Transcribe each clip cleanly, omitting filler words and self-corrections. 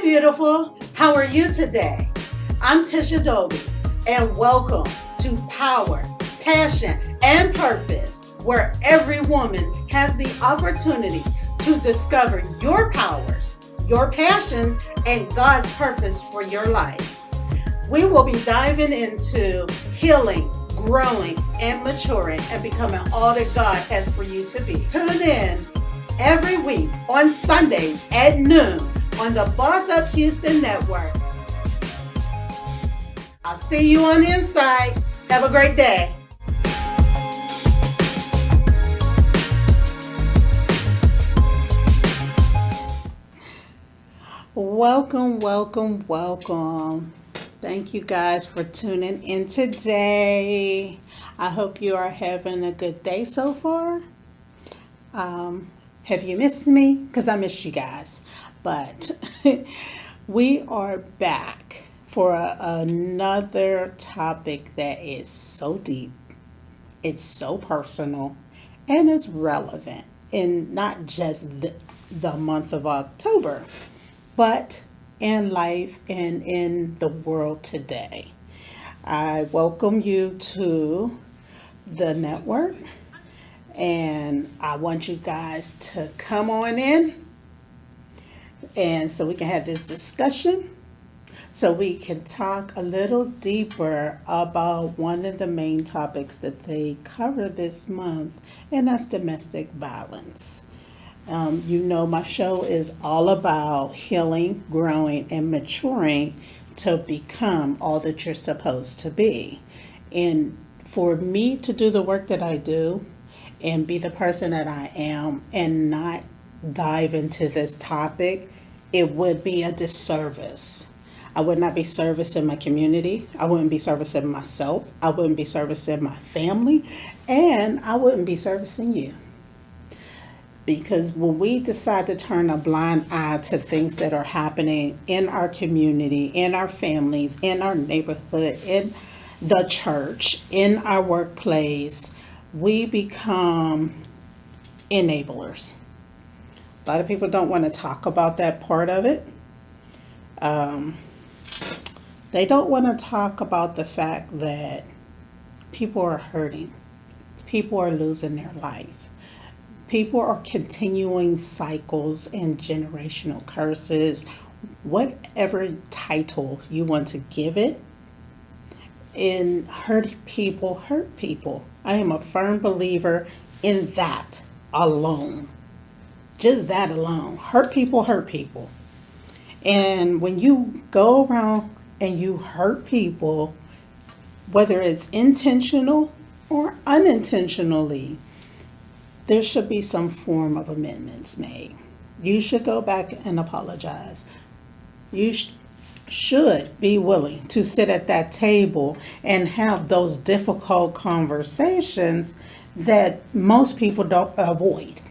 Beautiful. How are you today? I'm Tisha Dobie, and welcome to Power, Passion, and Purpose, where every woman has the opportunity to discover your powers, your passions, and God's purpose for your life. We will be diving into healing, growing, and maturing, and becoming all that God has for you to be. Tune in every week on Sundays at noon on the Boss Up Houston Network. I'll see you on the inside. Have a great day. Welcome. Thank you guys for tuning in today. I hope you are having a good day so far. Have you missed me? Because I missed you guys. But we are back for another topic that is so deep, it's so personal, and it's relevant in not just the month of October, but in life and in the world today. I welcome you to the network, and I want you guys to come on in and so we can have this discussion, so we can talk a little deeper about one of the main topics that they cover this month, and that's domestic violence. My show is all about healing, growing, and maturing to become all that you're supposed to be. And for me to do the work that I do and be the person that I am and not dive into this topic, it would be a disservice. I would not be servicing my community. I wouldn't be servicing myself. I wouldn't be servicing my family. And I wouldn't be servicing you. Because when we decide to turn a blind eye to things that are happening in our community, in our families, in our neighborhood, in the church, in our workplace, we become enablers. A lot of people don't want to talk about that part of it. They don't want to talk about the fact that people are hurting. People are losing their life. People are continuing cycles and generational curses, whatever title you want to give it. And hurt people. I am a firm believer in that alone. Just that alone. Hurt people. And when you go around and you hurt people, whether it's intentional or unintentionally, there should be some form of amendments made. You should go back and apologize. You should be willing to sit at that table and have those difficult conversations that most people don't avoid.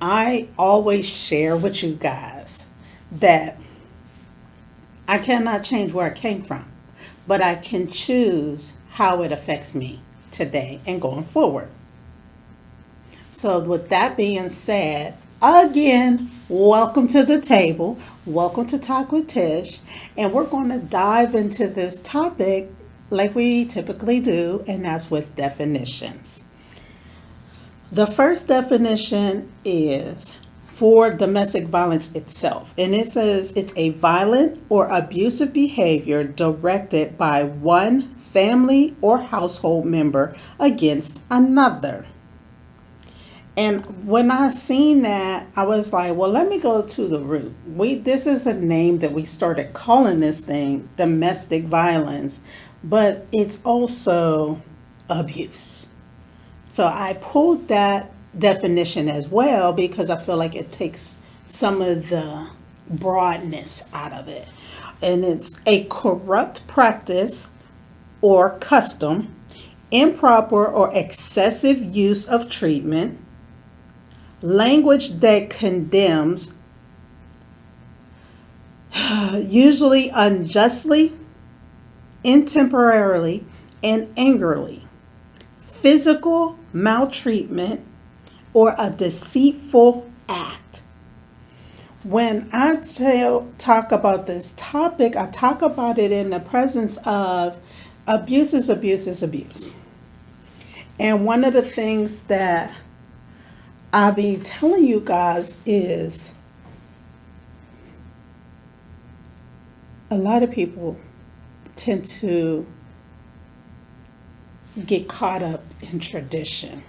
I always share with you guys that I cannot change where I came from, but I can choose how it affects me today and going forward. So with that being said, again, welcome to the table. Welcome to Talk with Tish. And we're going to dive into this topic like we typically do, and that's with definitions. The first definition is for domestic violence itself. And it says it's a violent or abusive behavior directed by one family or household member against another. And when I seen that, I was like, well, let me go to the root. This is a name that we started calling this thing domestic violence, but it's also abuse. So I pulled that definition as well because I feel like it takes some of the broadness out of it. And it's a corrupt practice or custom, improper or excessive use of treatment, language that condemns, usually unjustly, intemporarily, and angrily, physical maltreatment, or a deceitful act When I talk about this topic, I talk about it in the presence of abuse is abuse is abuse. And one of the things that I'll be telling you guys is a lot of people tend to get caught up in tradition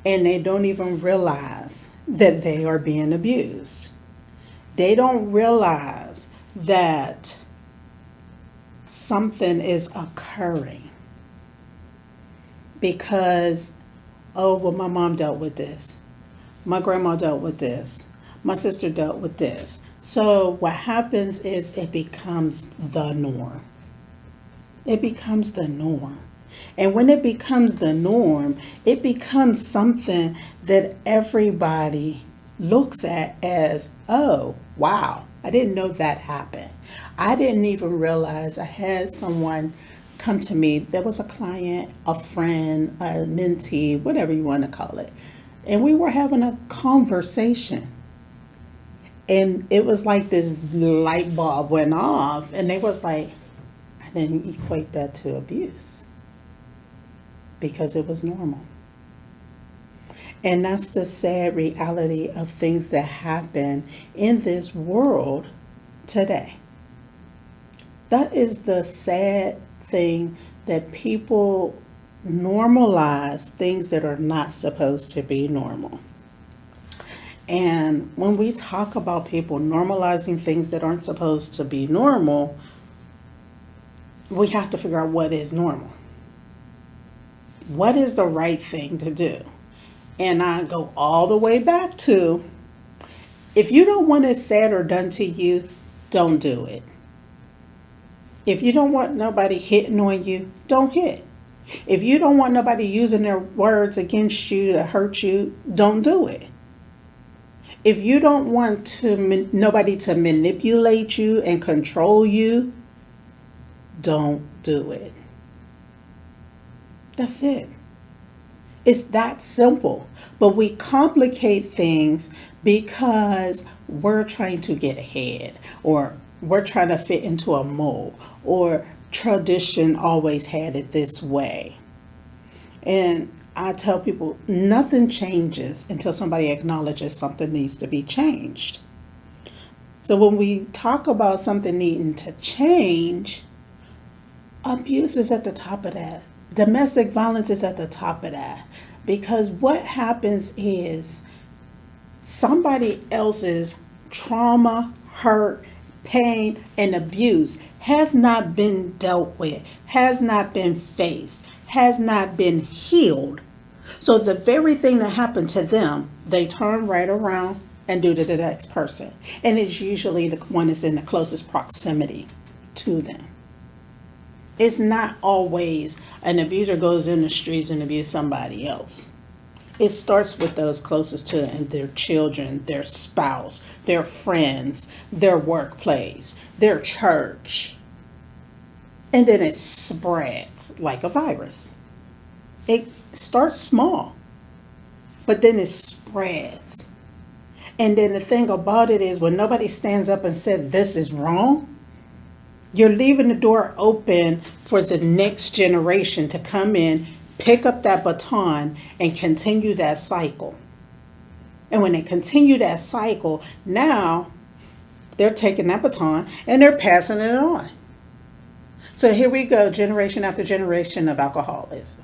and they don't even realize that they are being abused. They don't realize that something is occurring because, oh, well, my mom dealt with this. My grandma dealt with this. My sister dealt with this. So what happens is it becomes the norm. It becomes the norm. And when it becomes the norm, it becomes something that everybody looks at as, oh, wow, I didn't know that happened. I didn't even realize I had someone come to me. There was a client, a friend, a mentee, whatever you want to call it. And we were having a conversation. And it was like this light bulb went off. And they was like, I didn't equate that to abuse because it was normal. And that's the sad reality of things that happen in this world today. That is the sad thing, that people normalize things that are not supposed to be normal. And when we talk about people normalizing things that aren't supposed to be normal, we have to figure out what is normal. What is the right thing to do? And I go all the way back to, if you don't want it said or done to you, don't do it. If you don't want nobody hitting on you, don't hit. If you don't want nobody using their words against you to hurt you, don't do it. If you don't want nobody to manipulate you and control you, don't do it. That's it. It's that simple. But we complicate things because we're trying to get ahead, or we're trying to fit into a mold, or tradition always had it this way. And I tell people, nothing changes until somebody acknowledges something needs to be changed. So when we talk about something needing to change, abuse is at the top of that. Domestic violence is at the top of that. Because what happens is somebody else's trauma, hurt, pain, and abuse has not been dealt with, has not been faced, has not been healed. So the very thing that happened to them, they turn right around and do to the next person. And it's usually the one that's in the closest proximity to them. It's not always an abuser goes in the streets and abuses somebody else. It starts with those closest to them, their children, their spouse, their friends, their workplace, their church. And then it spreads like a virus. It starts small, but then it spreads. And then the thing about it is, when nobody stands up and said this is wrong, you're leaving the door open for the next generation to come in, pick up that baton, and continue that cycle. And when they continue that cycle, now they're taking that baton and they're passing it on. So here we go, generation after generation of alcoholism.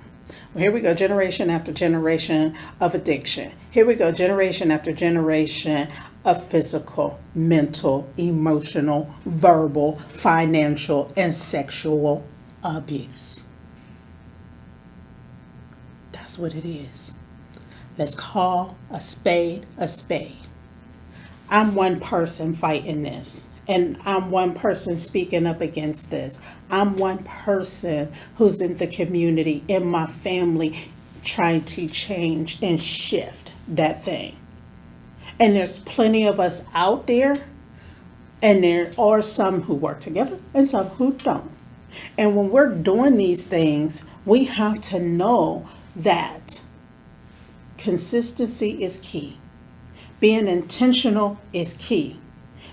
Here we go, generation after generation of addiction. Here we go, generation after generation of physical, mental, emotional, verbal, financial, and sexual abuse. That's what it is. Let's call a spade a spade. I'm one person fighting this. And I'm one person speaking up against this. I'm one person who's in the community, in my family, trying to change and shift that thing. And there's plenty of us out there, and there are some who work together and some who don't. And when we're doing these things, we have to know that consistency is key. Being intentional is key.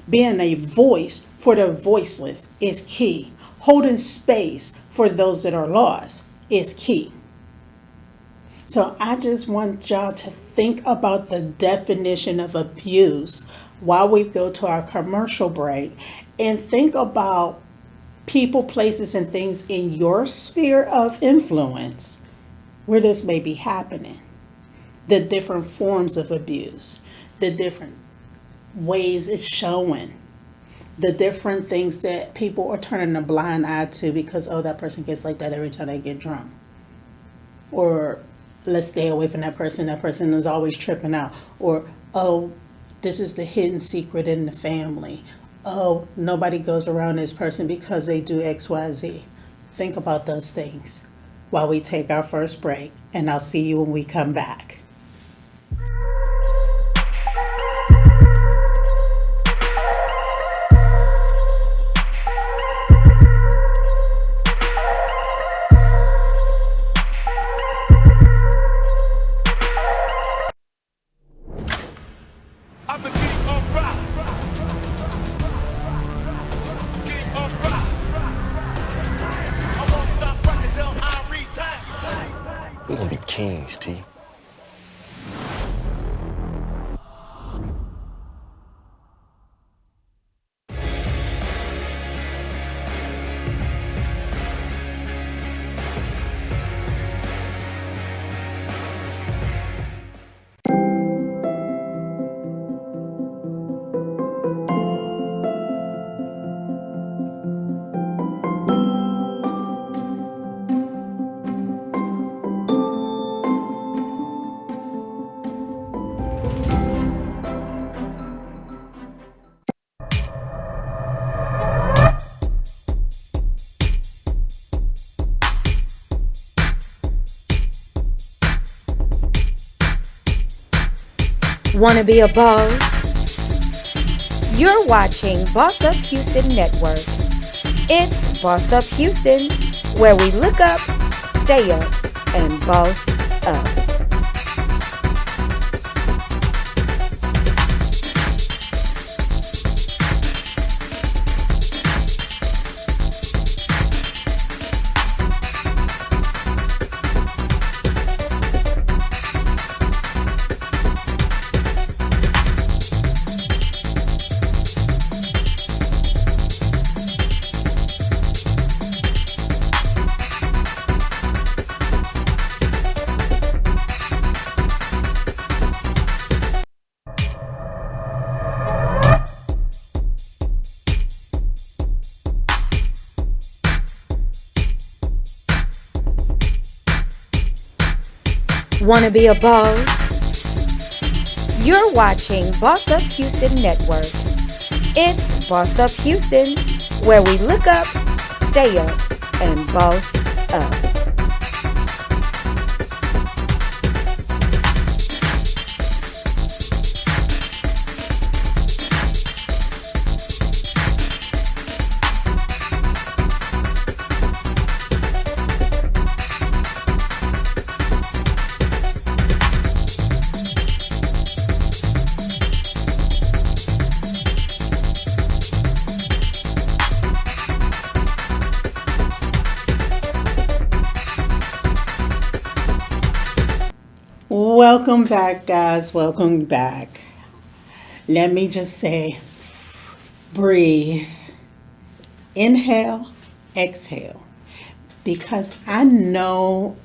Being a voice for the voiceless is key. Holding space for those that are lost is key. So I just want y'all to think about the definition of abuse while we go to our commercial break, and think about people, places, and things in your sphere of influence where this may be happening. The different forms of abuse, the different ways it's showing, the different things that people are turning a blind eye to because, oh, that person gets like that every time they get drunk. Or let's stay away from that person. That person is always tripping out. Or, oh, this is the hidden secret in the family. Oh, nobody goes around this person because they do XYZ. Think about those things while we take our first break, and I'll see you when we come back. We're gonna be kings, T. Wanna be a boss? You're watching Boss Up Houston Network. It's Boss Up Houston, where we look up, stay up, and boss up. Wanna be a boss? You're watching Boss Up Houston Network. It's Boss Up Houston, where we look up, stay up, and boss up. Welcome back, guys. Welcome back. Let me just say, breathe. Inhale, exhale. Because I know.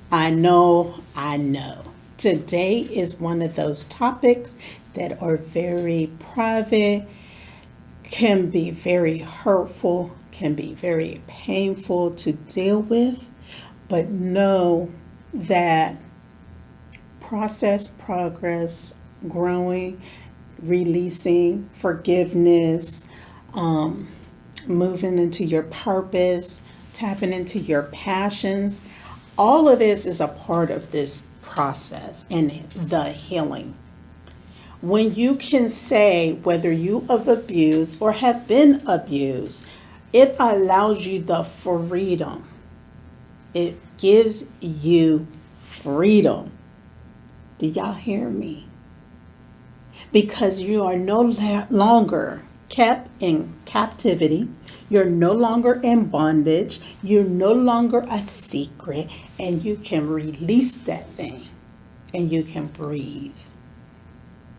Today is one of those topics that are very private, can be very hurtful, can be very painful to deal with, but know that process, progress, growing, releasing, forgiveness, moving into your purpose, tapping into your passions, all of this is a part of this process and the healing. When you can say whether you have abused or have been abused, it allows you the freedom. It gives you freedom. Do y'all hear me? because you are no longer kept in captivity. You're no longer in bondage. You're no longer a secret, and you can release that thing and you can breathe.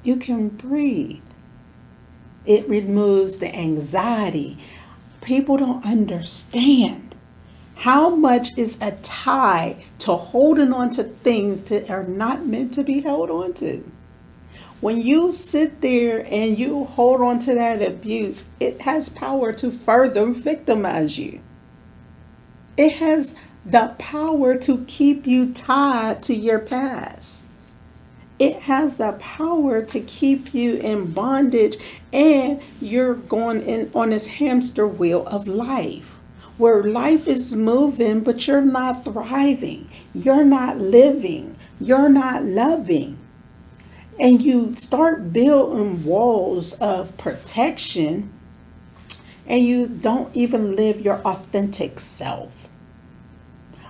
You can breathe. It removes the anxiety. People don't understand how much is a tie to holding on to things that are not meant to be held on to. When you sit there and you hold on to that abuse, it has power to further victimize you. It has the power to keep you tied to your past. It has the power to keep you in bondage, and you're going in on this hamster wheel of life where life is moving, but you're not thriving. You're not living. You're not loving. And you start building walls of protection, and you don't even live your authentic self.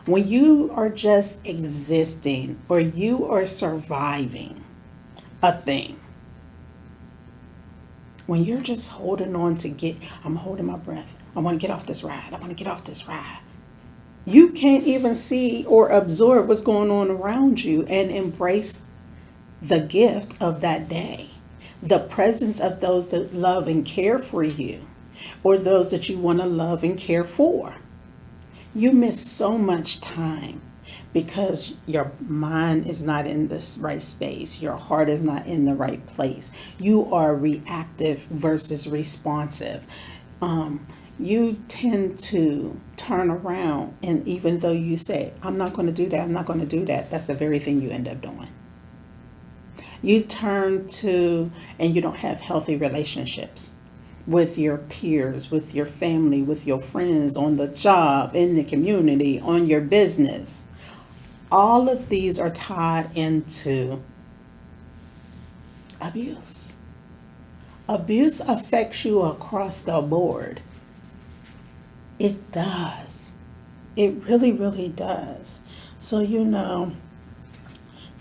When you are just existing or you are surviving a thing, when you're just holding on to I'm holding my breath. I want to get off this ride. I want to get off this ride. You can't even see or absorb what's going on around you and embrace the gift of that day, the presence of those that love and care for you, or those that you want to love and care for. You miss so much time because your mind is not in the right space. Your heart is not in the right place. You are reactive versus responsive. You tend to turn around, and even though you say, I'm not going to do that, I'm not going to do that, that's the very thing you end up doing. You turn to, and you don't have healthy relationships with your peers, with your family, with your friends, on the job, in the community, on your business. All of these are tied into abuse. Abuse affects you across the board. It does. It really, really does. So,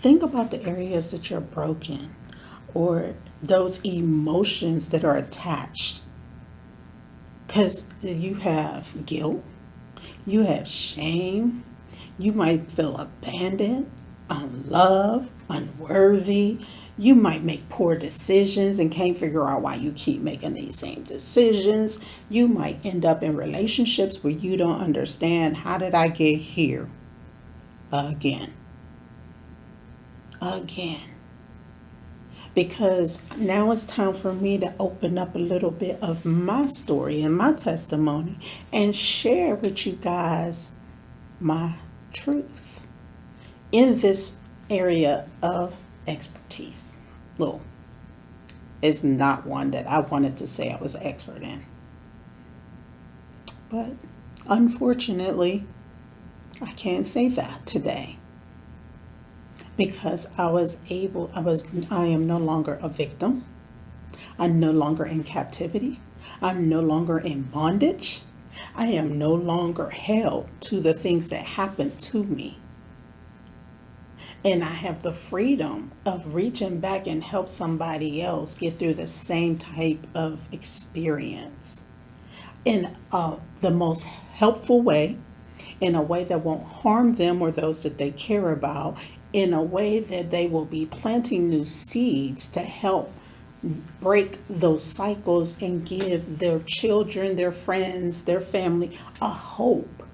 think about the areas that you're broken, or those emotions that are attached. Because you have guilt, you have shame, you might feel abandoned, unloved, unworthy. You might make poor decisions and can't figure out why you keep making these same decisions. You might end up in relationships where you don't understand, how did I get here again? Again. Because now it's time for me to open up a little bit of my story and my testimony and share with you guys my truth in this area of expertise. Well, it's not one that I wanted to say I was an expert in. But unfortunately, I can't say that today. Because I am no longer a victim. I'm no longer in captivity. I'm no longer in bondage. I am no longer held to the things that happened to me. And I have the freedom of reaching back and help somebody else get through the same type of experience in the most helpful way, in a way that won't harm them or those that they care about, in a way that they will be planting new seeds to help break those cycles and give their children, their friends, their family a hope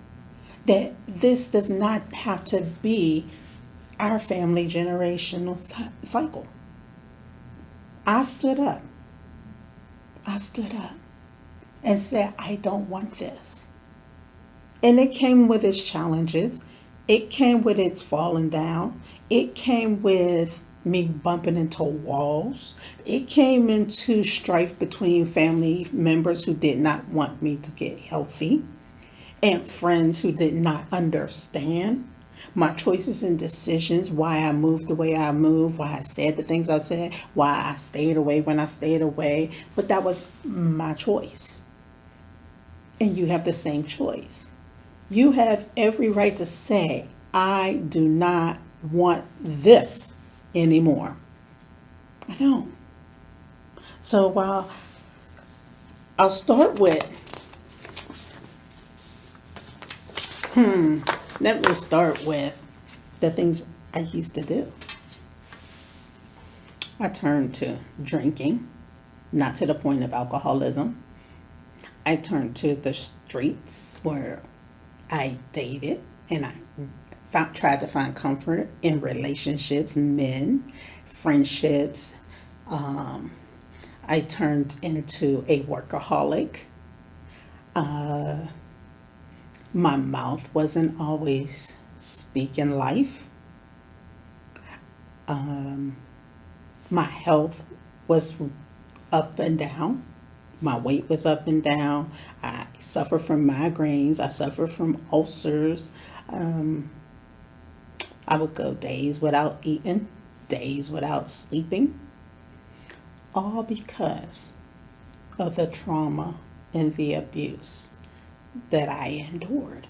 that this does not have to be our family generational cycle. I stood up. I stood up and said, I don't want this. And it came with its challenges. It came with its falling down. It came with me bumping into walls. It came into strife between family members who did not want me to get healthy, and friends who did not understand my choices and decisions, why I moved the way I moved, why I said the things I said, why I stayed away when I stayed away. But that was my choice. And you have the same choice. You have every right to say, I do not want this anymore. I don't. So while I'll start with, let me start with the things I used to do. I turned to drinking, not to the point of alcoholism. I turned to the streets where I dated and I tried to find comfort in relationships, men, friendships. Um, I turned into a workaholic. My mouth wasn't always speaking life. My health was up and down. My weight was up and down. I suffered from migraines. I suffered from ulcers. I would go days without eating, days without sleeping, all because of the trauma and the abuse that I endured.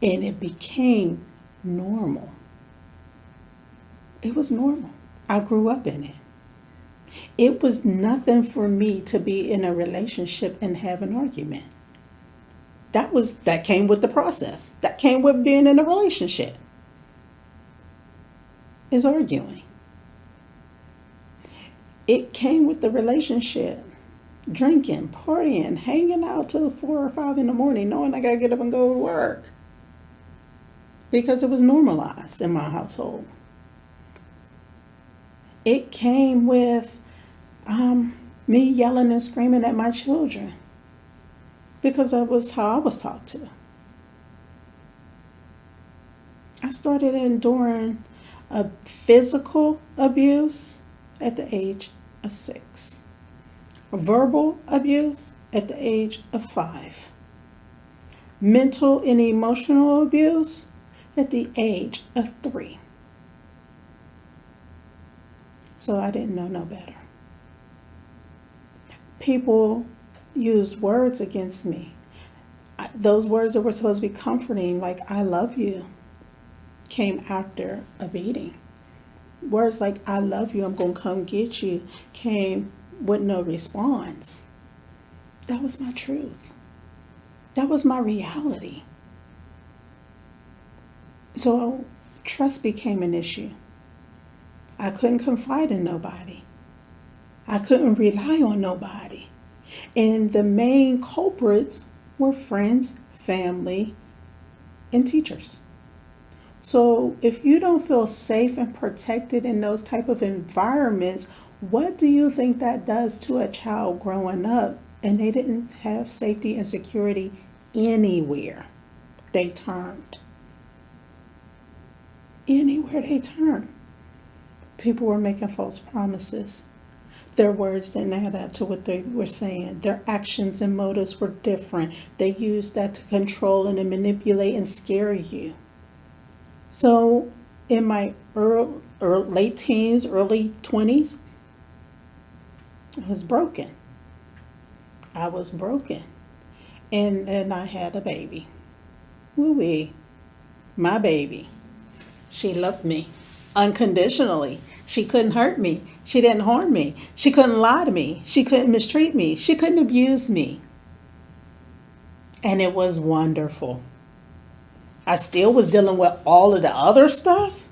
And it became normal. It was normal. I grew up in it. It was nothing for me to be in a relationship and have an argument. That came with the process. That came with being in a relationship. Is arguing. It came with the relationship. Drinking, partying, hanging out till 4 or 5 in the morning, knowing I gotta get up and go to work. Because it was normalized in my household. It came with me yelling and screaming at my children because that was how I was taught to. I started enduring a physical abuse at the age of 6, verbal abuse at the age of 5, mental and emotional abuse at the age of 3. So I didn't know no better. People used words against me. Those words that were supposed to be comforting, like "I love you," came after a beating. Words like "I love you, I'm going to come get you," came with no response. That was my truth. That was my reality. So trust became an issue. I couldn't confide in nobody. I couldn't rely on nobody. And the main culprits were friends, family, and teachers. So if you don't feel safe and protected in those type of environments, what do you think that does to a child growing up and they didn't have safety and security anywhere they turned? Anywhere they turned. People were making false promises. Their words didn't add up to what they were saying. Their actions and motives were different. They used that to control and to manipulate and scare you. So in my late teens, early 20s, I was broken. I was broken. And then I had a baby. Woo-wee. My baby. She loved me unconditionally. She couldn't hurt me. She didn't harm me. She couldn't lie to me. She couldn't mistreat me. She couldn't abuse me. And it was wonderful. I still was dealing with all of the other stuff,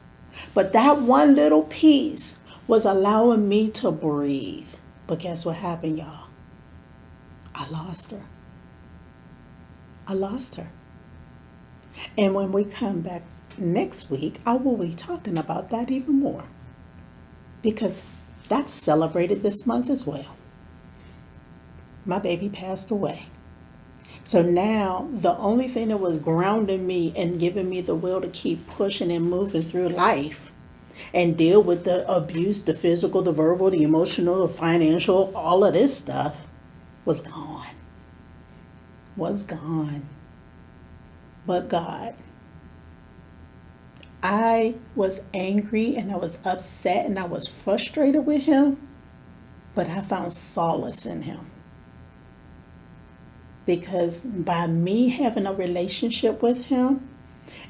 but that one little piece was allowing me to breathe. But guess what happened, y'all? I lost her. I lost her. And when we come back next week, I will be talking about that even more, because that's celebrated this month as well. My baby passed away. So now the only thing that was grounding me and giving me the will to keep pushing and moving through life and deal with the abuse, the physical, the verbal, the emotional, the financial, all of this stuff was gone. Was gone. But God. I was angry and I was upset and I was frustrated with him, but I found solace in him. Because by me having a relationship with him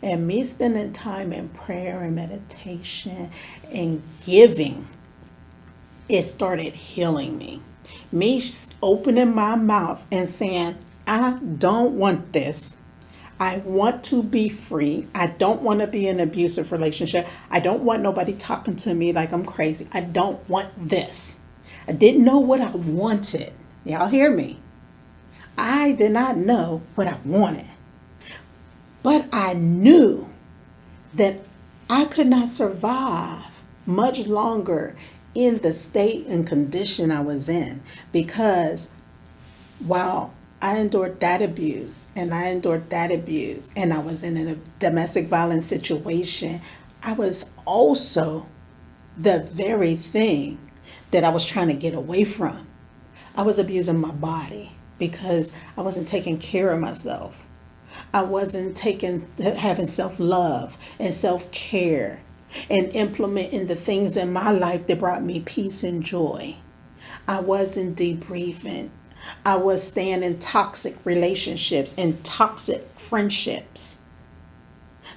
and me spending time in prayer and meditation and giving, it started healing me. Me opening my mouth and saying, I don't want this. I want to be free. I don't want to be in an abusive relationship. I don't want nobody talking to me like I'm crazy. I don't want this. I didn't know what I wanted. Y'all hear me? I did not know what I wanted. But I knew that I could not survive much longer in the state and condition I was in, because while I endured that abuse and I endured that abuse and I was in a domestic violence situation, I was also the very thing that I was trying to get away from. I was abusing my body because I wasn't taking care of myself. I wasn't having self-love and self-care and implementing the things in my life that brought me peace and joy. I wasn't debriefing. I was staying in toxic relationships and toxic friendships.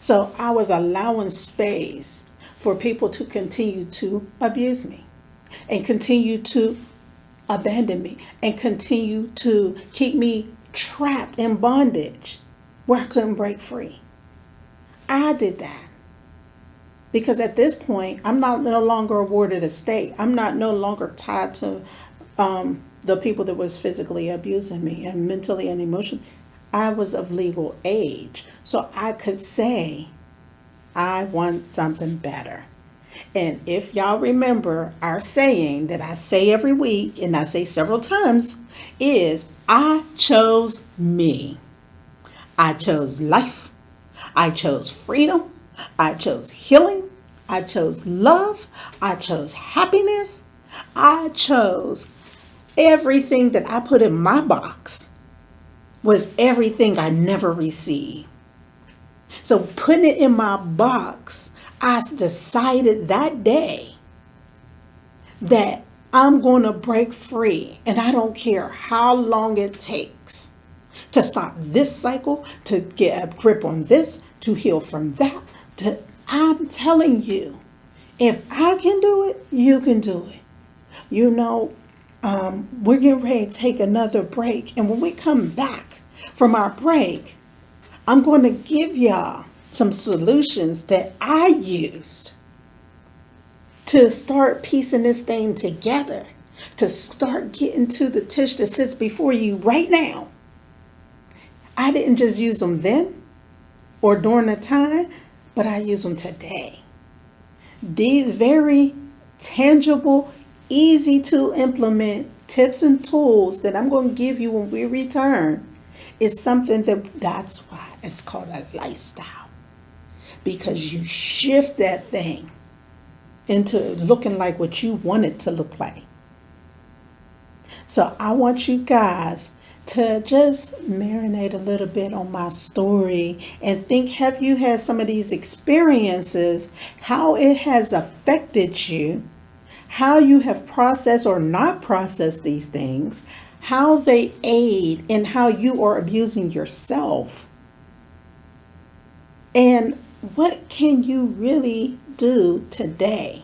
So I was allowing space for people to continue to abuse me and continue to abandon me and continue to keep me trapped in bondage where I couldn't break free. I did that because at this point, I'm no longer awarded a state. I'm not no longer tied to the people that was physically abusing me and mentally and emotionally. I was of legal age, so I could say, I want something better. And if y'all remember, our saying that I say every week and I say several times is, I chose me. I chose life. I chose freedom. I chose healing. I chose love. I chose happiness. I chose everything that I put in my box was everything I never received. So putting it in my box, I decided that day that I'm going to break free, and I don't care how long it takes to stop this cycle, to get a grip on this, to heal from that. I'm telling you, if I can do it, you can do it. You know, we're getting ready to take another break. And when we come back from our break, I'm going to give y'all some solutions that I used to start piecing this thing together, to start getting to the tish that sits before you right now. I didn't just use them then or during the time, but I use them today. These very tangible, easy to implement tips and tools that I'm going to give you when we return is something that's why it's called a lifestyle. Because you shift that thing into looking like what you want it to look like. So I want you guys to just marinate a little bit on my story and think, have you had some of these experiences, how it has affected you, how you have processed or not processed these things, how they aid in how you are abusing yourself, and what can you really do today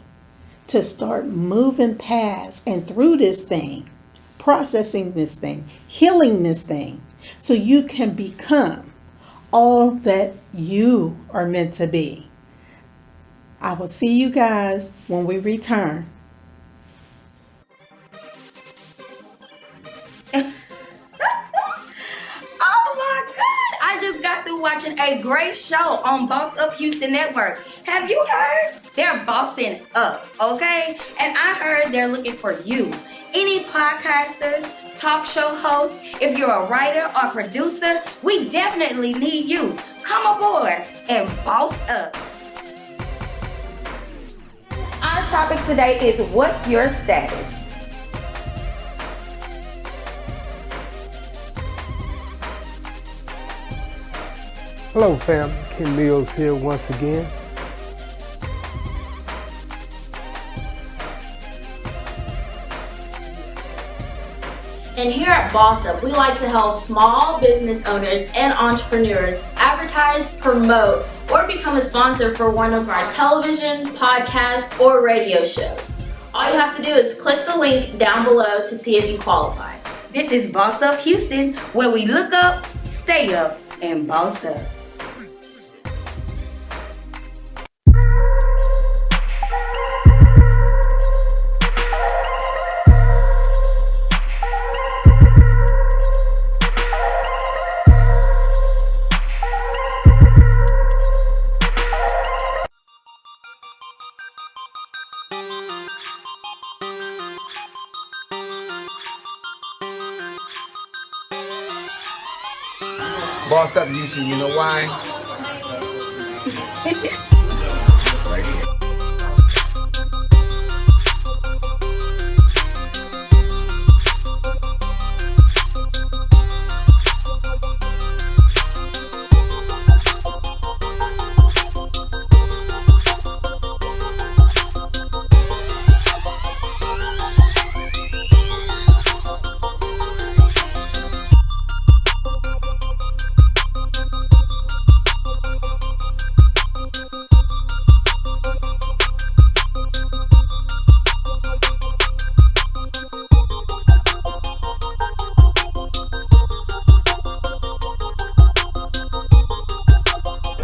to start moving past and through this thing, processing this thing, healing this thing, so you can become all that you are meant to be. I will see you guys when we return. Oh my God! I just got through watching a great show on Boss Up Houston Network. Have you heard? They're bossing up, okay? And I heard they're looking for you. Any podcasters, talk show hosts, if you're a writer or producer, we definitely need you. Come aboard and boss up. Our topic today is, what's your status? Hello family, Ken Mills here once again. And here at Boss Up, we like to help small business owners and entrepreneurs advertise, promote, or become a sponsor for one of our television, podcast, or radio shows. All you have to do is click the link down below to see if you qualify. This is Boss Up Houston, where we look up, stay up, and boss up. Boss up, Houston. You know why? Right here.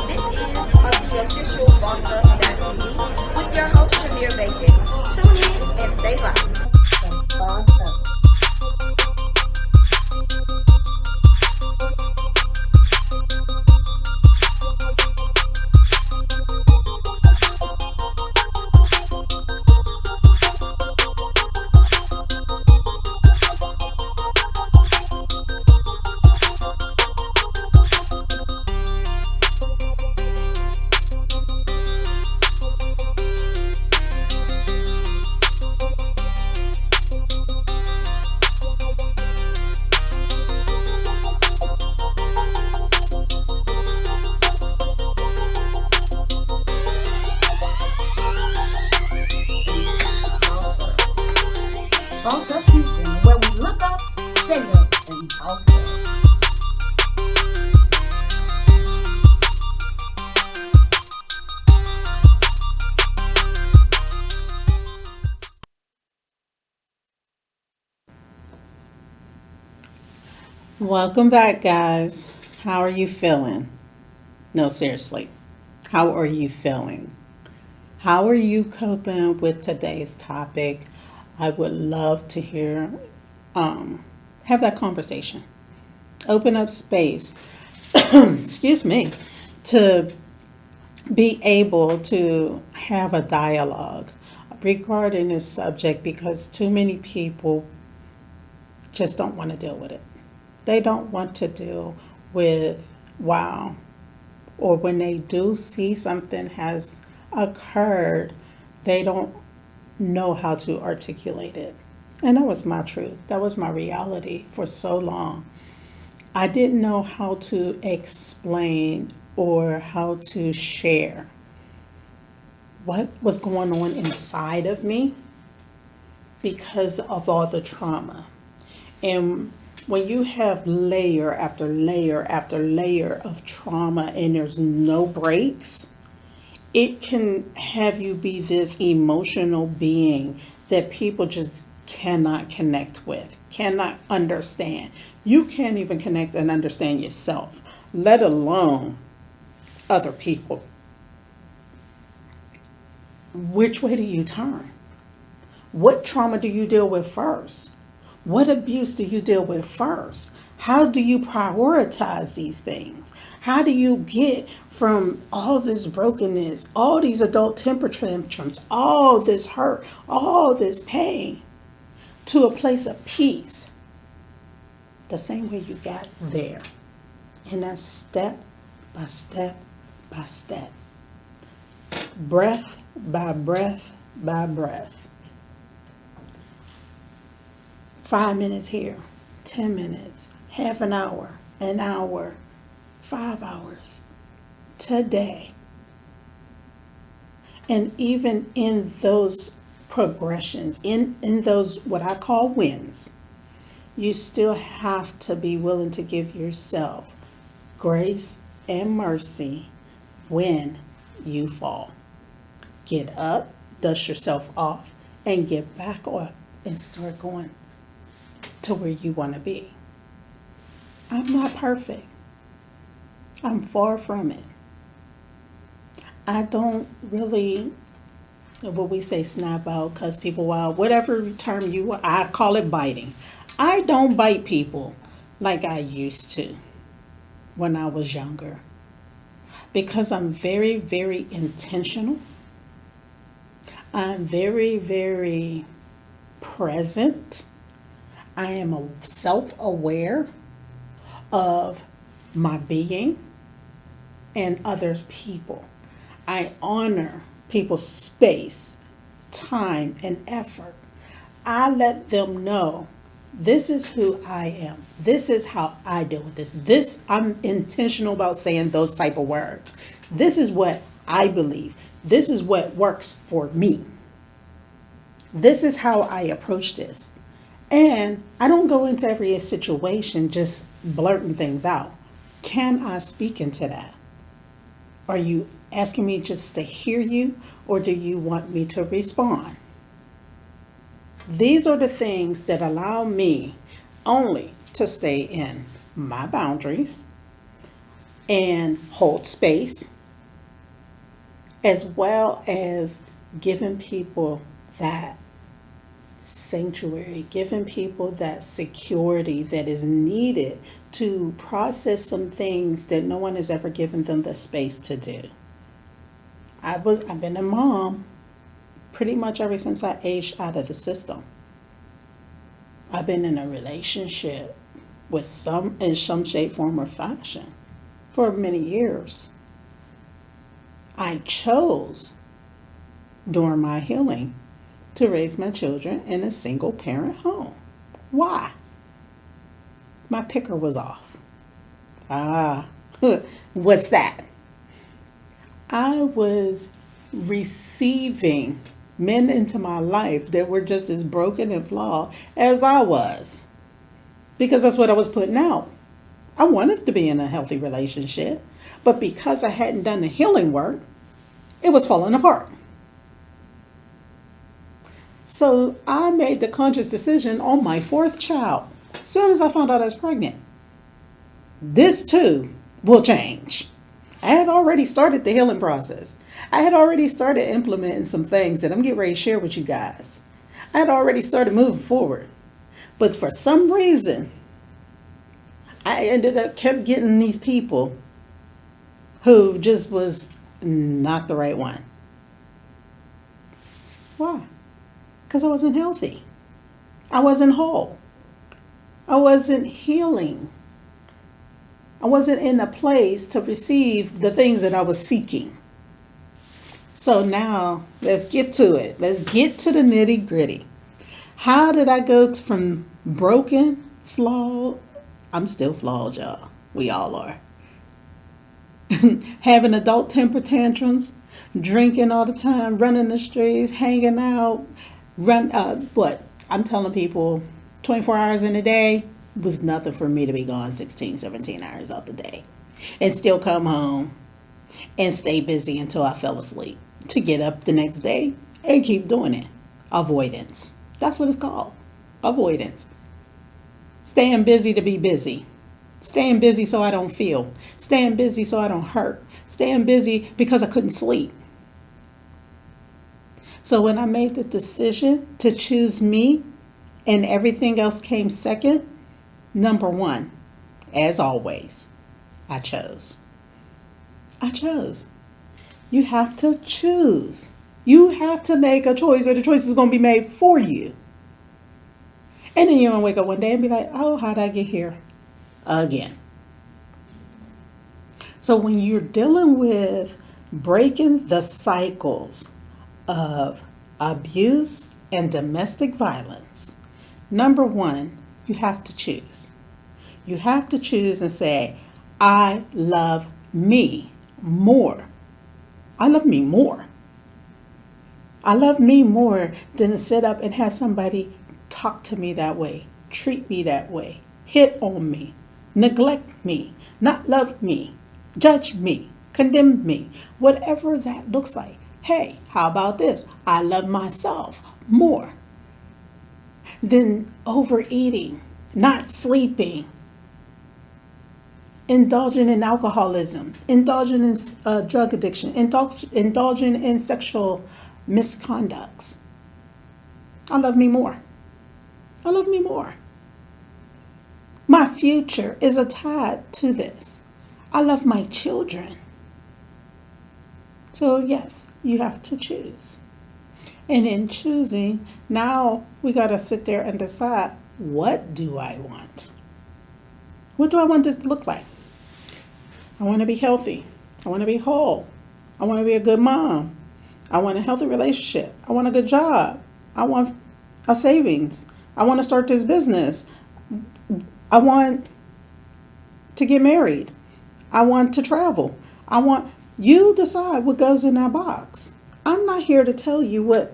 This is the official Boss Up with your host, Shamir Bacon. Tune in and stay live. And Boss Up. Boss Up Houston, where we look up, stay up, and boss up. Welcome back, guys. How are you feeling? No, seriously. How are you feeling? How are you coping with today's topic? I would love to hear, have that conversation. Open up space, excuse me, to be able to have a dialogue regarding this subject because too many people just don't want to deal with it. They don't want to deal with, wow, or when they do see something has occurred, they don't know how to articulate it. And that was my truth. That was my reality for so long. I didn't know how to explain or how to share what was going on inside of me because of all the trauma. And when you have layer after layer after layer of trauma and there's no breaks, it can have you be this emotional being that people just cannot connect with, cannot understand. You can't even connect and understand yourself, let alone other people. Which way do you turn? What trauma do you deal with first? What abuse do you deal with first? How do you prioritize these things? How do you get from all this brokenness, all these adult temper tantrums, all this hurt, all this pain, to a place of peace? The same way you got there. And that's step by step by step. Breath by breath by breath. 5 minutes here, 10 minutes, half an hour, 5 hours, today. And even in those progressions, in those what I call wins, you still have to be willing to give yourself grace and mercy when you fall. Get up, dust yourself off, and get back up and start going to where you want to be. I'm not perfect. I'm far from it. I don't really, what we say, snap out, cuss people out, whatever term you want. I call it biting. I don't bite people like I used to when I was younger because I'm very, very intentional. I'm very, very present. I am self-aware of my being and other people. I honor people's space, time, and effort. I let them know this is who I am. This is how I deal with this. I'm intentional about saying those type of words. This is what I believe. This is what works for me. This is how I approach this. And I don't go into every situation just blurting things out. Can I speak into that? Are you asking me just to hear you, or do you want me to respond? These are the things that allow me only to stay in my boundaries and hold space, as well as giving people that sanctuary, giving people that security that is needed to process some things that no one has ever given them the space to do. I've been a mom pretty much ever since I aged out of the system. I've been in a relationship with in some shape, form, or fashion for many years. I chose during my healing to raise my children in a single parent home. Why? My picker was off. What's that? I was receiving men into my life that were just as broken and flawed as I was. Because that's what I was putting out. I wanted to be in a healthy relationship, but because I hadn't done the healing work, it was falling apart. So I made the conscious decision on my fourth child, as soon as I found out I was pregnant. This too will change. I had already started the healing process. I had already started implementing some things that I'm getting ready to share with you guys. I had already started moving forward. But for some reason, I kept getting these people who just was not the right one. Why? Because I wasn't healthy. I wasn't whole. I wasn't healing. I wasn't in a place to receive the things that I was seeking. So now let's get to it. Let's get to the nitty gritty. How did I go from broken, flawed? I'm still flawed, y'all. We all are. Having adult temper tantrums, drinking all the time, running the streets, hanging out, I'm telling people 24 hours in a day was nothing for me to be gone 16, 17 hours out the day and still come home and stay busy until I fell asleep to get up the next day and keep doing it. Avoidance. That's what it's called. Avoidance. Staying busy to be busy. Staying busy so I don't feel. Staying busy so I don't hurt. Staying busy because I couldn't sleep. So when I made the decision to choose me and everything else came second, number one, as always, I chose. I chose. You have to choose. You have to make a choice, or the choice is going to be made for you. And then you're going to wake up one day and be like, oh, how'd I get here again? So when you're dealing with breaking the cycles of abuse and domestic violence, number one, you have to choose. You have to choose and say, I love me more. I love me more. I love me more than to sit up and have somebody talk to me that way, treat me that way, hit on me, neglect me, not love me, judge me, condemn me, whatever that looks like. Hey, how about this? I love myself more than overeating, not sleeping, indulging in alcoholism, indulging in drug addiction, indulging in sexual misconducts. I love me more. I love me more. My future is tied to this. I love my children. So, yes, you have to choose. And in choosing, now we got to sit there and decide, what do I want? What do I want this to look like? I want to be healthy. I want to be whole. I want to be a good mom. I want a healthy relationship. I want a good job. I want a savings. I want to start this business. I want to get married. I want to travel. You decide what goes in that box. I'm not here to tell you what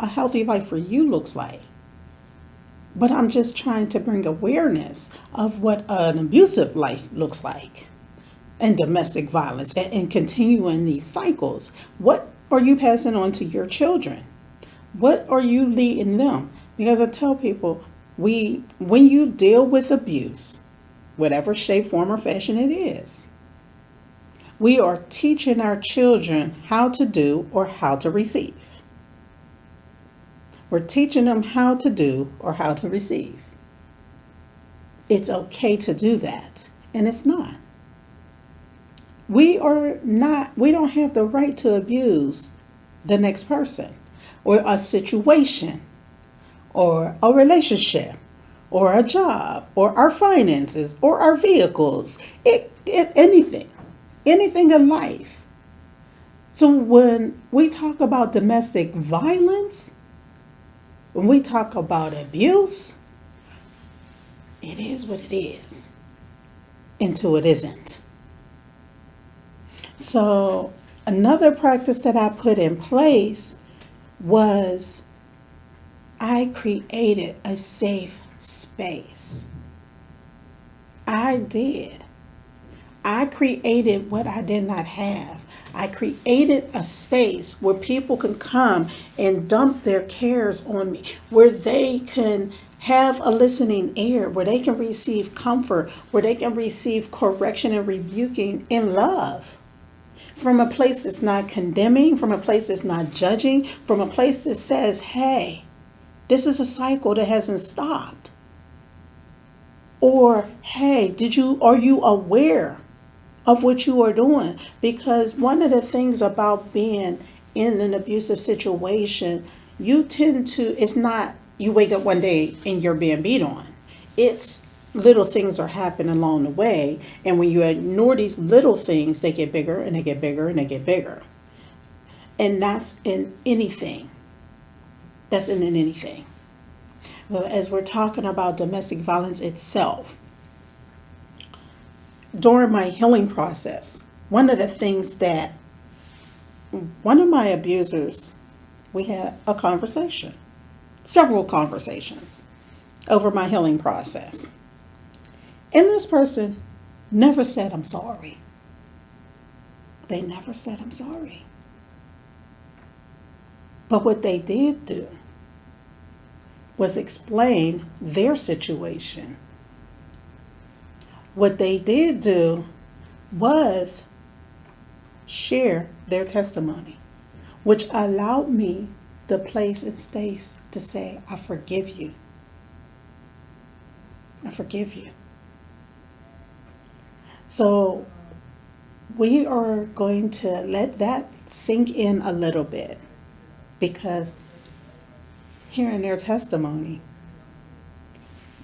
a healthy life for you looks like, but I'm just trying to bring awareness of what an abusive life looks like, and domestic violence, and continuing these cycles. What are you passing on to your children? What are you leading them? Because I tell people, when you deal with abuse, whatever shape, form, or fashion it is, we are teaching our children how to do or how to receive. We're teaching them how to do or how to receive. It's okay to do that, and it's not. We don't have the right to abuse the next person, or a situation, or a relationship, or a job, or our finances, or our vehicles, anything in life. So when we talk about domestic violence, when we talk about abuse, it is what it is until it isn't. So another practice that I put in place was I created a safe space. I did. I created what I did not have. I created a space where people can come and dump their cares on me, where they can have a listening ear, where they can receive comfort, where they can receive correction and rebuking in love. From a place that's not condemning, from a place that's not judging, from a place that says, hey, this is a cycle that hasn't stopped. Or, hey, are you aware of what you are doing? Because one of the things about being in an abusive situation, it's not you wake up one day and you're being beat on. It's little things are happening along the way, and when you ignore these little things, they get bigger and they get bigger and they get bigger. And that's in anything. That's in anything. Well, as we're talking about domestic violence itself, during my healing process, one of my abusers, we had a conversation, several conversations over my healing process. And this person never said, I'm sorry. They never said, I'm sorry. But what they did do was explain their situation. What they did do was share their testimony, which allowed me the place and space to say, I forgive you. I forgive you. So we are going to let that sink in a little bit, because hearing their testimony,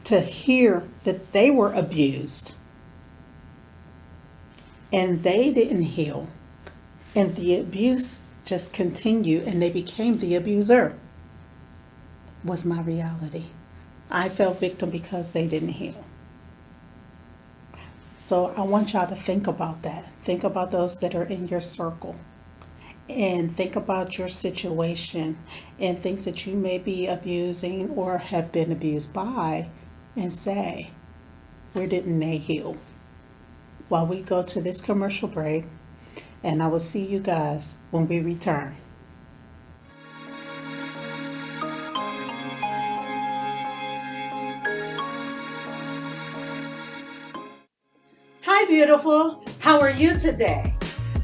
to hear that they were abused and they didn't heal, and the abuse just continued and they became the abuser, was my reality. I fell victim because they didn't heal. So I want y'all to think about that. Think about those that are in your circle, and think about your situation and things that you may be abusing or have been abused by, and say, where didn't they heal? While we go to this commercial break, And I will see you guys when we return. Hi, beautiful. How are you today?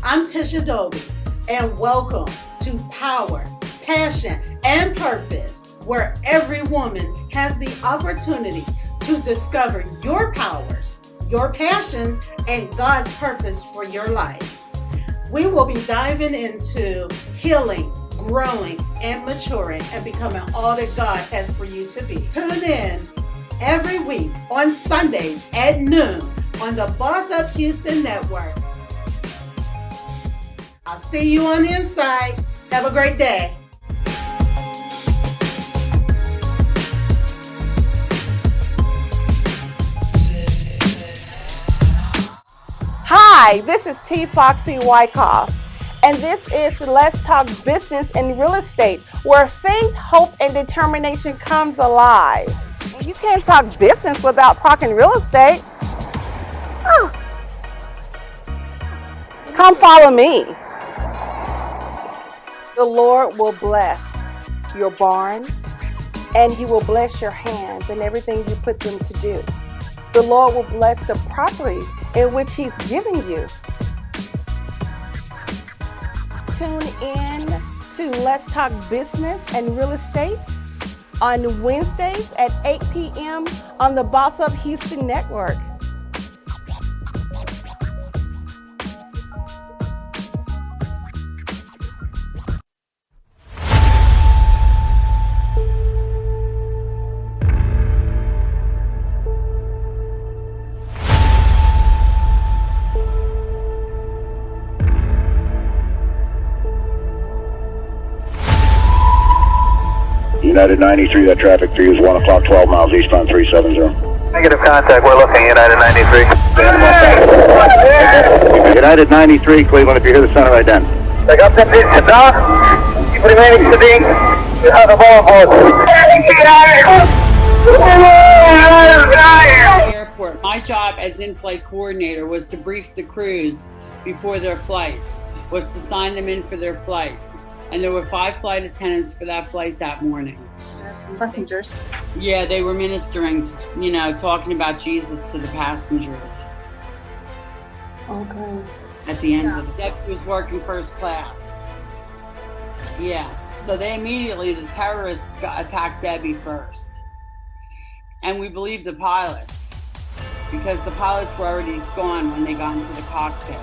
I'm Tisha Dolby, and welcome to Power, Passion, and Purpose, where every woman has the opportunity to discover your powers, your passions, and God's purpose for your life. We will be diving into healing, growing, and maturing, and becoming all that God has for you to be. Tune in every week on Sundays at noon on the Boss Up Houston Network. I'll see you on the inside. Have a great day. Hi, this is T. Foxy Wyckoff, and this is Let's Talk Business and Real Estate, where faith, hope, and determination comes alive. You can't talk business without talking real estate. Oh. Come follow me. The Lord will bless your barns, and you will bless your hands and everything you put them to do. The Lord will bless the property in which He's giving you. Tune in to Let's Talk Business and Real Estate on Wednesdays at 8 p.m. on the Boss Up Houston Network. United 93, that traffic for you is 1 o'clock, 12 miles eastbound 370. Negative contact, we're looking, United 93. United 93, Cleveland, if you hear the center right then. Take up the pitch, down. Keep remaining steady. You have the ball board. Airport. My job as in-flight coordinator was to brief the crews before their flights, was to sign them in for their flights. And there were 5 flight attendants for that flight that morning. Passengers. Yeah, they were ministering, talking about Jesus to the passengers. Okay. At the end of it. Debbie was working first class. Yeah. So they immediately, the terrorists attacked Debbie first. And we believe the pilots, because the pilots were already gone when they got into the cockpit.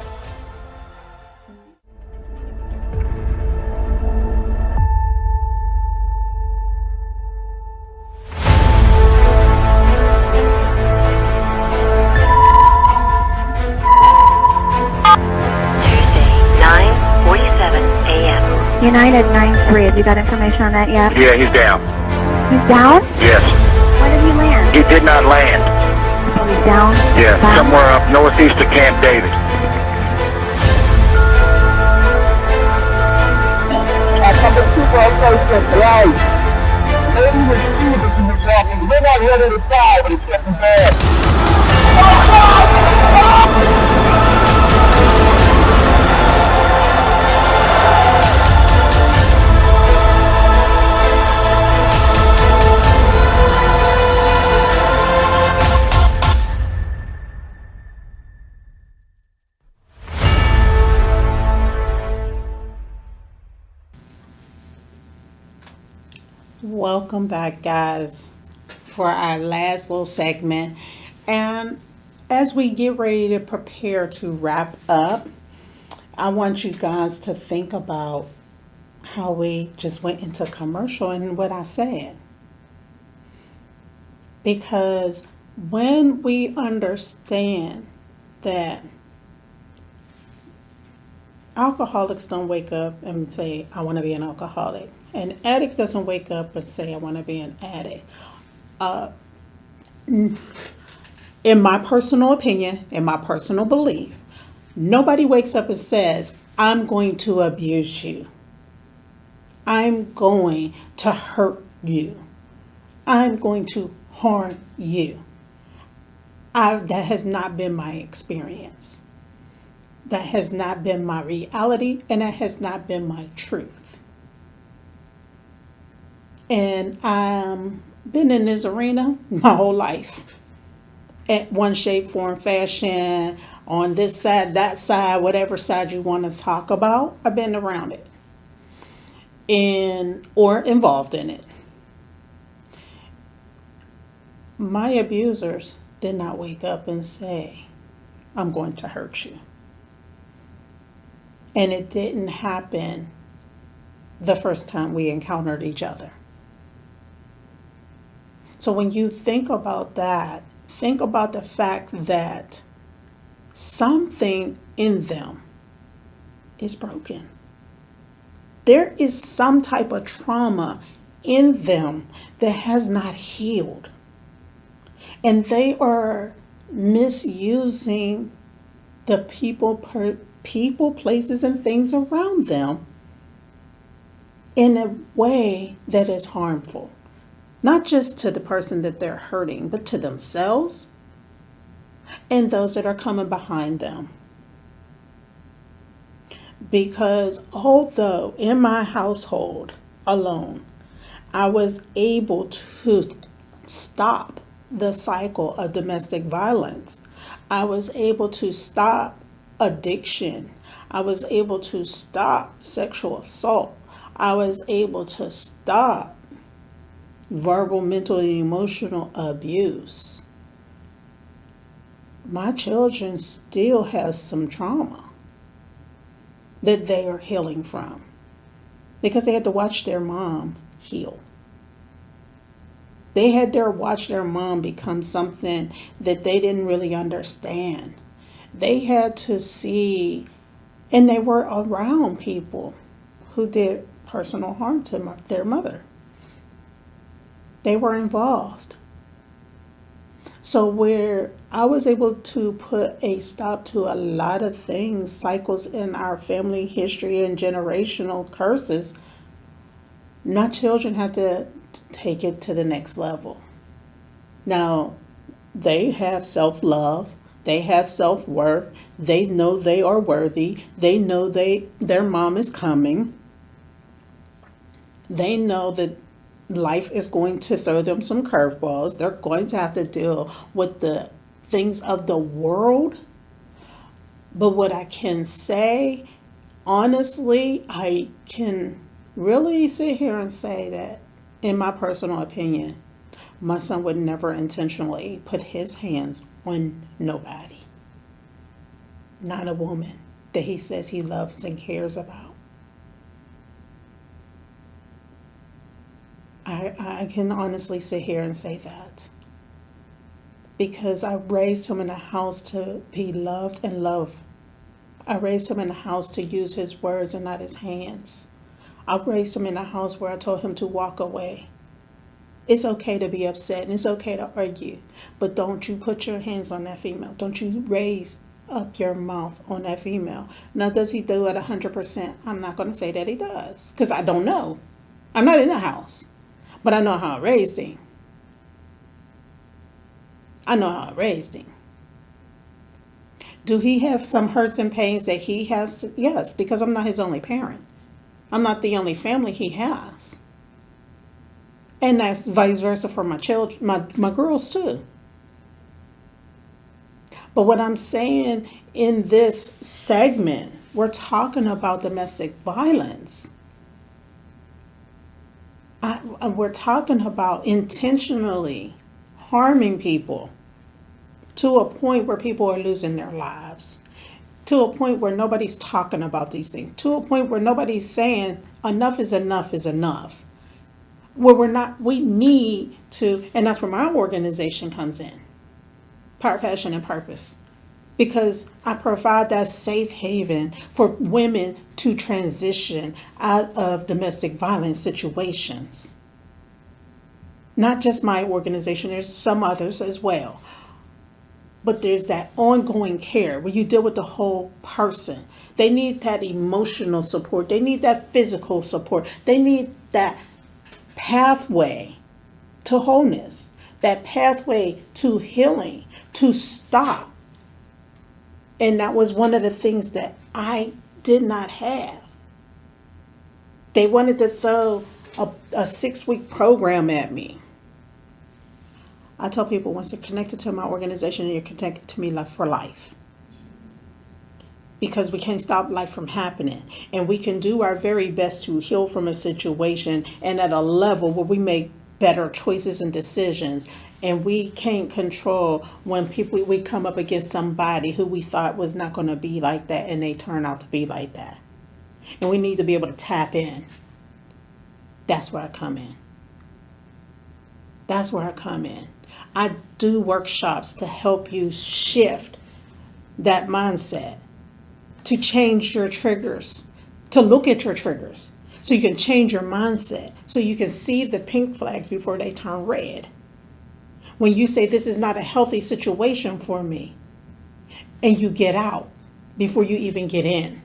United 93, have you got information on that yet? Yeah, he's down. He's down? Yes. Where did he land? He did not land. So he's down? Yeah, Down? somewhere up northeast of Camp David. I come to super close to life. Maybe the students in the walking. They're not ready to die, but it's getting bad. Welcome back, guys, for our last little segment. And as we get ready to prepare to wrap up, I want you guys to think about how we just went into commercial and what I said. Because when we understand that alcoholics don't wake up and say, I want to be an alcoholic. An addict doesn't wake up and say, I want to be an addict. In my personal opinion, in my personal belief, nobody wakes up and says, I'm going to abuse you. I'm going to hurt you. I'm going to harm you. That has not been my experience. That has not been my reality, and that has not been my truth. And I've been in this arena my whole life. At one shape, form, fashion, on this side, that side, whatever side you want to talk about, I've been around it and or involved in it. My abusers did not wake up and say, I'm going to hurt you. And it didn't happen the first time we encountered each other. So when you think about that, think about the fact that something in them is broken. There is some type of trauma in them that has not healed. And they are misusing the people, places, and things around them in a way that is harmful. Not just to the person that they're hurting, but to themselves and those that are coming behind them. Because although in my household alone, I was able to stop the cycle of domestic violence, I was able to stop addiction, I was able to stop sexual assault, I was able to stop verbal, mental, and emotional abuse. My children still have some trauma that they are healing from because they had to watch their mom heal. They had to watch their mom become something that they didn't really understand. They had to see, and they were around people who did personal harm to their mother. They were involved. So where I was able to put a stop to a lot of things, cycles in our family history and generational curses, my children had to take it to the next level. Now, they have self-love, they have self-worth, they know they are worthy, they know their mom is coming, they know that life is going to throw them some curveballs. They're going to have to deal with the things of the world. But what I can say, honestly, I can really sit here and say that, in my personal opinion, my son would never intentionally put his hands on nobody. Not a woman that he says he loves and cares about. I can honestly sit here and say that because I raised him in a house to be loved and love. I raised him in a house to use his words and not his hands. I raised him in a house where I told him to walk away. It's okay to be upset and it's okay to argue, but don't you put your hands on that female. Don't you raise up your mouth on that female. Now, does he do it 100%? I'm not going to say that he does because I don't know. I'm not in the house. But I know how I raised him. I know how I raised him. Do he have some hurts and pains that he has to? Yes, because I'm not his only parent. I'm not the only family he has. And that's vice versa for my children, my girls too. But what I'm saying in this segment, we're talking about domestic violence. We're talking about intentionally harming people to a point where people are losing their lives, to a point where nobody's talking about these things, to a point where nobody's saying enough is enough is enough. Where we need to, and that's where my organization comes in, Power, Passion, and Purpose. Because I provide that safe haven for women to transition out of domestic violence situations. Not just my organization, there's some others as well. But there's that ongoing care where you deal with the whole person. They need that emotional support. They need that physical support. They need that pathway to wholeness, that pathway to healing, to stop And that was one of the things that I did not have. They wanted to throw a 6-week program at me. I tell people, once you're connected to my organization, you're connected to me for life. Because we can't stop life from happening. And we can do our very best to heal from a situation and at a level where we make better choices and decisions. And we can't control when we come up against somebody who we thought was not going to be like that and they turn out to be like that. And we need to be able to tap in. That's where I come in. That's where I come in. I do workshops to help you shift that mindset, to change your triggers, to look at your triggers, so you can change your mindset, so you can see the pink flags before they turn red. When you say this is not a healthy situation for me, and you get out before you even get in.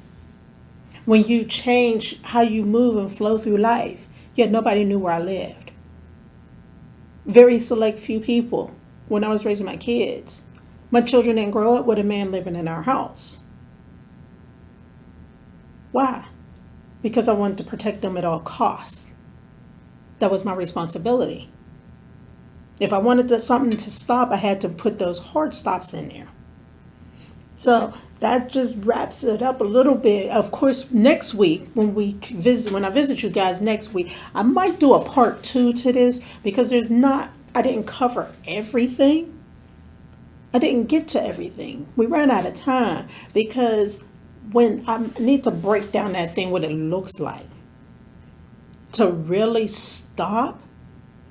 When you change how you move and flow through life, yet nobody knew where I lived. Very select few people. When I was raising my kids, my children didn't grow up with a man living in our house. Why? Because I wanted to protect them at all costs. That was my responsibility. If I wanted something to stop, I had to put those hard stops in there. So that just wraps it up a little bit. Of course, next week when I visit you guys next week, I might do a part 2 to this because I didn't cover everything. I didn't get to everything. We ran out of time because when I need to break down that thing, what it looks like to really stop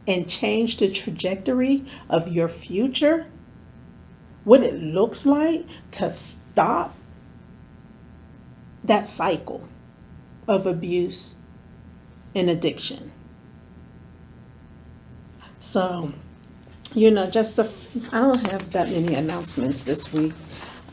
and change the trajectory of your future, what it looks like to stop that cycle of abuse and addiction. So, I don't have that many announcements this week.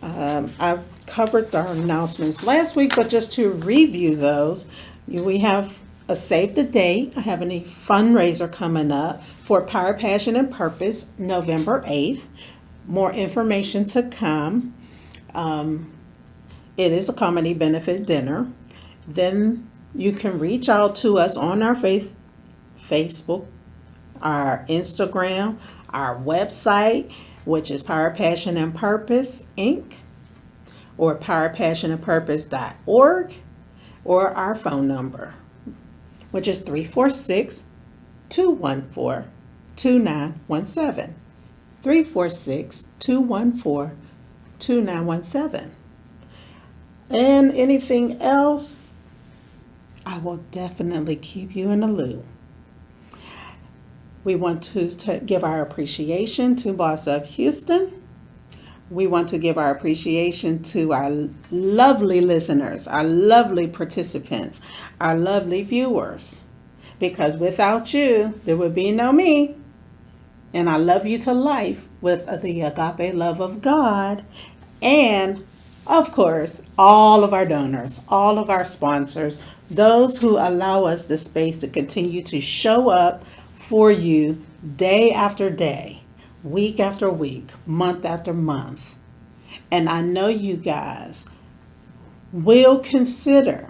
I've covered our announcements last week, but just to review those, we have a save the date. I have a fundraiser coming up for Power, Passion, and Purpose, November 8th. More information to come. It is a comedy benefit dinner. Then you can reach out to us on our Facebook, our Instagram, our website, which is Power, Passion, and Purpose, Inc., or powerpassionandpurpose.org, or our phone number, which is 346-214-2917. 346-214-2917. And anything else, I will definitely keep you in the loop. We want to give our appreciation to Boss Up Houston. We want to give our appreciation to our lovely listeners, our lovely participants, our lovely viewers. Because without you, there would be no me. And I love you to life with the agape love of God. And, of course, all of our donors, all of our sponsors, those who allow us the space to continue to show up for you day after day, week after week, month after month. And I know you guys will consider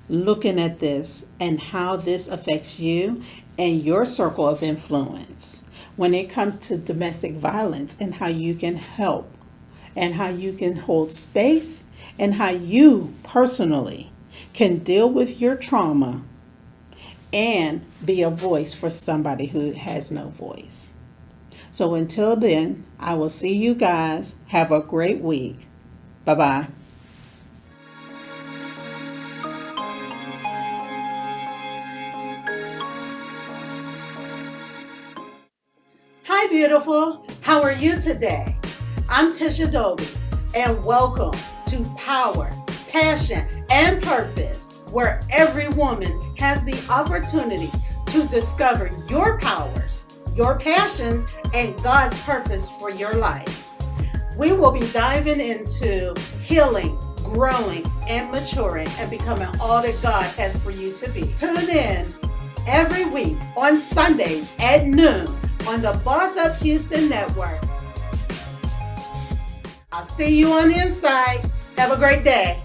looking at this and how this affects you and your circle of influence when it comes to domestic violence, and how you can help and how you can hold space and how you personally can deal with your trauma and be a voice for somebody who has no voice. So until then, I will see you guys. Have a great week. Bye-bye. Hi, beautiful. How are you today? I'm Tisha Dolby, and welcome to Power, Passion, and Purpose, where every woman has the opportunity to discover your powers, your passions, and God's purpose for your life. We will be diving into healing, growing, and maturing, and becoming all that God has for you to be. Tune in every week on Sundays at noon on the Boss Up Houston Network. I'll see you on the inside. Have a great day.